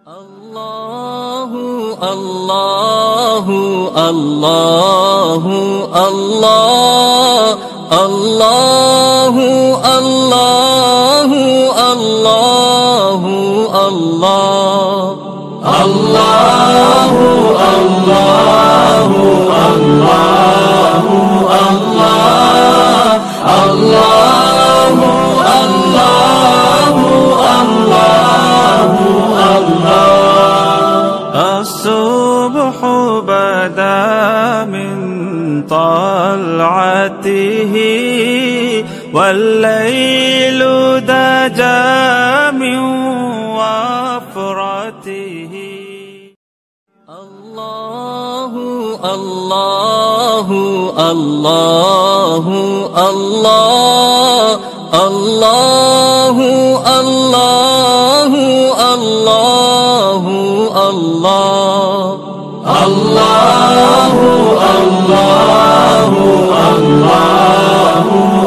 الله الله الله الله الله الله الله الله الله الله الله الصبح بدا من طلعته والليل دجا من وفرته الله الله الله الله الله الله الله الله الله الله الله